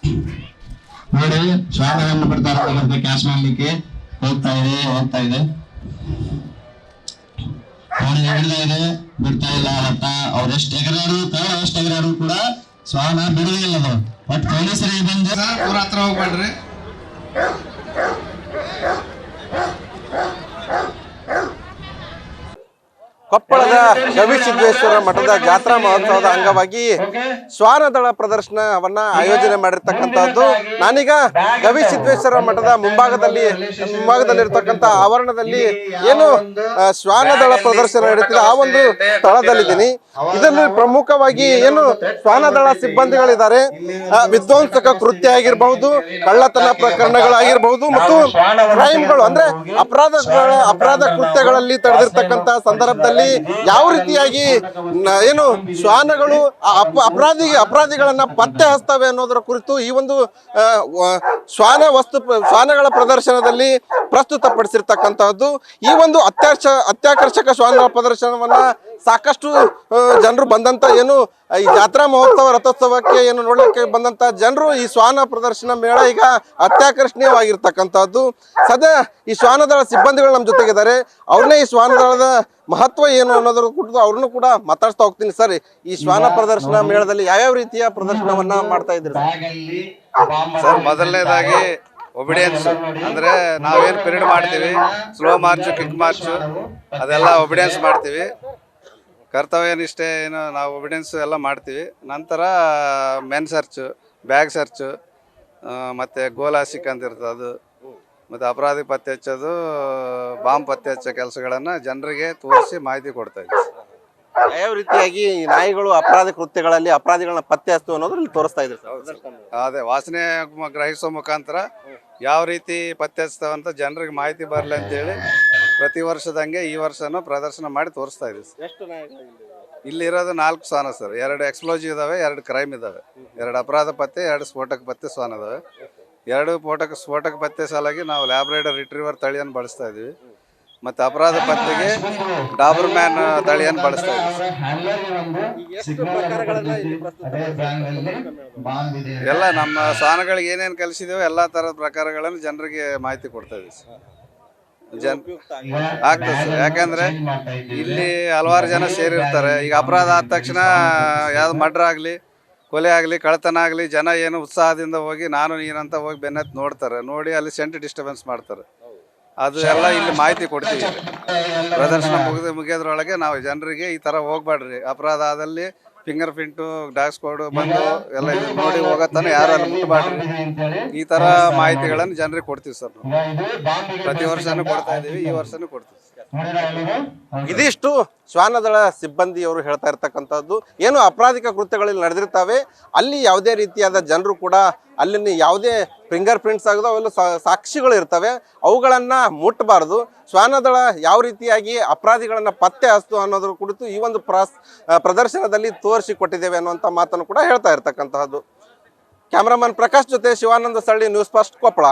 ನೋಡಿ ಶ್ವಾನವನ್ನು ಬಿಡ್ತಾ ಇರ್ತಕ್ಕಂಥ ಕ್ಯಾಶ್ ಮಾಡ್ಲಿಕ್ಕೆ ಹೋಗ್ತಾ ಇದೆ ಹಿಡಿತಾ ಇದೆ, ಬಿಡ್ತಾ ಇಲ್ಲ ರಥ. ಅವ್ರ ಎಷ್ಟು ಎಗರಾಡು ಎಷ್ಟು ಎಗರಾಡು ಕೂಡ ಶ್ವಾನ ಬಿಡುವುದಿಲ್ಲ. ಅದು ಬಟ್ ಪೊಲೀಸರಿಗೆ ಬಂದು ಊರ ಹತ್ರ ಹೋಗ್ಬೇಡ್ರಿ. ಕೊಪ್ಪಳದ ಗವಿಸಿದ್ದೇಶ್ವರ ಮಠದ ಜಾತ್ರಾ ಮಹೋತ್ಸವದ ಅಂಗವಾಗಿ ಶ್ವಾನದಳ ಪ್ರದರ್ಶನವನ್ನ ಆಯೋಜನೆ ಮಾಡಿರ್ತಕ್ಕಂಥದ್ದು. ನಾನೀಗ ಗವಿಸಿದ್ದೇಶ್ವರ ಮಠದ ಮುಂಭಾಗದಲ್ಲಿರ್ತಕ್ಕಂಥ ಆವರಣದಲ್ಲಿ ಏನು ಶ್ವಾನದಳ ಪ್ರದರ್ಶನ ನಡೀತಿದೆ ಆ ಒಂದು ಸ್ಥಳದಲ್ಲಿದ್ದೀನಿ. ಇದರಲ್ಲಿ ಪ್ರಮುಖವಾಗಿ ಏನು ಶ್ವಾನದಳ ಸಿಬ್ಬಂದಿಗಳಿದ್ದಾರೆ. ವಿಧ್ವಂಸಕ ಕೃತ್ಯ ಆಗಿರಬಹುದು, ಕಳ್ಳತನ ಪ್ರಕರಣಗಳಾಗಿರ್ಬಹುದು ಮತ್ತು ಕ್ರೈಮ್ಗಳು ಅಂದ್ರೆ ಅಪರಾಧ ಕೃತ್ಯಗಳಲ್ಲಿ ತಡೆದಿರ್ತಕ್ಕಂಥ ಸಂದರ್ಭದಲ್ಲಿ ಯಾವ ರೀತಿಯಾಗಿ ಏನು ಶ್ವಾನಗಳು ಅಪರಾಧಿಗಳನ್ನ ಪತ್ತೆ ಹಚ್ತವೆ ಅನ್ನೋದರ ಕುರಿತು ಈ ಒಂದು ಶ್ವಾನಗಳ ಪ್ರದರ್ಶನದಲ್ಲಿ ಪ್ರಸ್ತುತಪಡಿಸಿರ್ತಕ್ಕಂತಹದ್ದು. ಈ ಒಂದು ಅತ್ಯಾಕರ್ಷಕ ಶ್ವಾನಗಳ ಪ್ರದರ್ಶನವನ್ನ ಸಾಕಷ್ಟು ಜನರು ಬಂದಂತ ಏನು ಈ ಜಾತ್ರಾ ಮಹೋತ್ಸವ ರಥೋತ್ಸವಕ್ಕೆ ಏನು ನೋಡ್ಲಿಕ್ಕೆ ಬಂದಂತ ಜನರು ಈ ಶ್ವಾನ ಪ್ರದರ್ಶನ ಮೇಳ ಈಗ ಅತ್ಯಾಕರ್ಷಣೀಯವಾಗಿರ್ತಕ್ಕಂಥದ್ದು. ಸದ್ಯ ಈ ಶ್ವಾನದಳ ಸಿಬ್ಬಂದಿಗಳು ನಮ್ಮ ಜೊತೆಗಿದ್ದಾರೆ. ಅವ್ರನ್ನೇ ಈ ಶ್ವಾನದಳದ ಮಹತ್ವ ಏನು ಅನ್ನೋದ್ರ ಕುರಿತು ಅವ್ರನ್ನು ಕೂಡ ಮಾತಾಡ್ತಾ ಹೋಗ್ತೀನಿ. ಸರ್, ಈ ಶ್ವಾನ ಪ್ರದರ್ಶನ ಮೇಳದಲ್ಲಿ ಯಾವ್ಯಾವ ರೀತಿಯ ಪ್ರದರ್ಶನವನ್ನ ಮಾಡ್ತಾ ಇದ್ದೀರಿ ಸರ್? ಮೊದಲನೇದಾಗಿ ಒಬಿಡಿಯನ್ಸ್ ಅಂದ್ರೆ ನಾವೇನು ಪಿರಿಯಡ್ ಮಾಡ್ತೀವಿ, ಸ್ಲೋ ಮಾರ್ಚ್, ಕ್ವಿಕ್ ಮಾರ್ಚ್ ಅದೆಲ್ಲ ಒಬಿಡಿಯನ್ಸ್ ಮಾಡ್ತೀವಿ. ಕರ್ತವ್ಯ ನಿಷ್ಠೆ ಏನು ನಾವು ಒಬಿಡಿಯನ್ಸ್ ಎಲ್ಲ ಮಾಡ್ತೀವಿ. ನಂತರ ಮೆನ್ ಸರ್ಚ್, ಬ್ಯಾಗ್ ಸರ್ಚ್, ಮತ್ತು ಗೋಲಾಸಿಕ್ ಅಂತ ಇರ್ತದೆ ಅದು, ಮತ್ತು ಅಪರಾಧಿ ಪತ್ತೆ ಹಚ್ಚೋದು, ಬಾಂಬ್ ಪತ್ತೆ ಹಚ್ಚೋ ಕೆಲಸಗಳನ್ನು ಜನರಿಗೆ ತೋರಿಸಿ ಮಾಹಿತಿ ಕೊಡ್ತಾ ಇದ್ದೀವಿ. ಯಾವ ರೀತಿಯಾಗಿ ನಾಯಿಗಳು ಅಪರಾಧ ಕೃತ್ಯಗಳಲ್ಲಿ ಅಪರಾಧಿಗಳನ್ನ ಪತ್ತೆ ಹಚ್ಚು ಅನ್ನೋದ್ರಲ್ಲಿ ತೋರಿಸ್ತಾ ಇದ್ದಾರೆ. ಅದೇ ವಾಸನೆ ಗ್ರಹಿಸೋ ಮುಖಾಂತರ ಯಾವ ರೀತಿ ಪತ್ತೆ ಹಚ್ತಾವಂತ ಜನರಿಗೆ ಮಾಹಿತಿ ಬರಲಿ ಅಂತೇಳಿ ಪ್ರತಿ ವರ್ಷದಂಗೆ ಈ ವರ್ಷನೂ ಪ್ರದರ್ಶನ ಮಾಡಿ ತೋರಿಸ್ತಾ ಇದ್ದೀವಿ. ಇಲ್ಲಿ ಇರೋದು 4 ಶ್ವಾನ ಸರ್. 2 ಎಕ್ಸ್ಪ್ಲೋಜಿವ್ ಇದಾವೆ, 2 ಕ್ರೈಮ್ ಇದಾವೆ, 2 ಅಪರಾಧ ಪತ್ತೆ, 2 ಸ್ಫೋಟಕ ಪತ್ತೆ ಶ್ವಾನ ಇದಾವೆ. 2 ಸ್ಫೋಟಕ ಪತ್ತೆ ಸಲಾಗಿ ನಾವು ಲ್ಯಾಬ್ರೈಡರ್ ರಿಟ್ರೀವರ್ ತಳಿಯನ್ನು ಬಳಸ್ತಾ ಇದೀವಿ. ಮತ್ತು ಅಪರಾಧ ಪತ್ತೆಗೆ ಡಾಬರ್ ಮ್ಯಾನ್ ತಳಿಯನ್ನು ಬಳಸ್ತಾ ಇದ್ದೀವಿ. ಎಲ್ಲ ನಮ್ಮ ಶ್ವಾನಗಳಿಗೆ ಏನೇನು ಕಲಿಸಿದೇವೆ ಎಲ್ಲ ಥರದ ಪ್ರಕಾರಗಳನ್ನು ಜನರಿಗೆ ಮಾಹಿತಿ ಕೊಡ್ತಾ ಇದ್ದೀವಿ. ಆಗ್ತದೆ ಸರ್. ಯಾಕಂದ್ರೆ ಇಲ್ಲಿ ಹಲವಾರು ಜನ ಸೇರಿರ್ತಾರೆ. ಈಗ ಅಪರಾಧ ಆದ ತಕ್ಷಣ ಯಾವ್ದು ಮರ್ಡರ್ ಆಗಲಿ, ಕೊಲೆ ಆಗಲಿ, ಕಳ್ಳತನ ಆಗಲಿ, ಜನ ಏನು ಉತ್ಸಾಹದಿಂದ ಹೋಗಿ ನಾನು ನೀನಂತ ಹೋಗಿ ಬೆನ್ನತ್ತಿ ನೋಡ್ತಾರೆ. ನೋಡಿ ಅಲ್ಲಿ ಸೆಂಟ್ ಡಿಸ್ಟರ್ಬೆನ್ಸ್ ಮಾಡ್ತಾರೆ. ಅದು ಎಲ್ಲ ಇಲ್ಲಿ ಮಾಹಿತಿ ಕೊಡ್ತೀವಿ. ಪ್ರದರ್ಶನ ಮುಗಿಯೋದ್ರೊಳಗೆ ನಾವು ಜನರಿಗೆ ಈ ಥರ ಹೋಗ್ಬೇಡ್ರಿ, ಅಪರಾಧ ಆದಲ್ಲಿ ಫಿಂಗರ್ ಪ್ರಿಂಟು, ಡಾಗ್ ಸ್ಕ್ವಾಡು ಬಂದು ಎಲ್ಲ ನೋಡಿ ಹೋಗತ್ತಾನೆ, ಯಾರು ಅಲ್ಲಿ ಮುಟ್ಟಬಾಡ್ರಿ, ಈ ಥರ ಮಾಹಿತಿಗಳನ್ನು ಜನರಿಗೆ ಕೊಡ್ತೀವಿ ಸರ್. ನಾವು ಪ್ರತಿ ವರ್ಷನೂ ಕೊಡ್ತಾ ಇದ್ದೀವಿ, ಈ ವರ್ಷನೂ ಕೊಡ್ತೀವಿ. ಇದಿಷ್ಟು ಶ್ವಾನದಳ ಸಿಬ್ಬಂದಿಯವರು ಹೇಳ್ತಾ ಇರ್ತಕ್ಕಂಥದ್ದು. ಏನು ಅಪರಾಧಿಕ ಕೃತ್ಯಗಳಲ್ಲಿ ನಡೆದಿರ್ತವೆ ಅಲ್ಲಿ ಯಾವುದೇ ರೀತಿಯಾದ ಜನರು ಕೂಡ ಅಲ್ಲಿನ ಯಾವುದೇ ಫಿಂಗರ್ ಪ್ರಿಂಟ್ಸ್ ಆಗೋದು ಅವೆಲ್ಲ ಸಾಕ್ಷಿಗಳು ಇರ್ತವೆ, ಅವುಗಳನ್ನು ಮುಟ್ಟಬಾರ್ದು. ಶ್ವಾನದಳ ಯಾವ ರೀತಿಯಾಗಿ ಅಪರಾಧಿಗಳನ್ನ ಪತ್ತೆ ಹಚ್ತು ಅನ್ನೋದ್ರ ಕುರಿತು ಈ ಒಂದು ಪ್ರದರ್ಶನದಲ್ಲಿ ತೋರಿಸಿಕೊಟ್ಟಿದ್ದೇವೆ ಅನ್ನುವಂಥ ಮಾತನ್ನು ಕೂಡ ಹೇಳ್ತಾ ಇರ್ತಕ್ಕಂತಹದ್ದು. ಕ್ಯಾಮ್ರಾಮನ್ ಪ್ರಕಾಶ್ ಜೊತೆ ಶಿವಾನಂದ ಸಳ್ಳಿ, ನ್ಯೂಸ್ ಫಸ್ಟ್, ಕೊಪ್ಪಳ.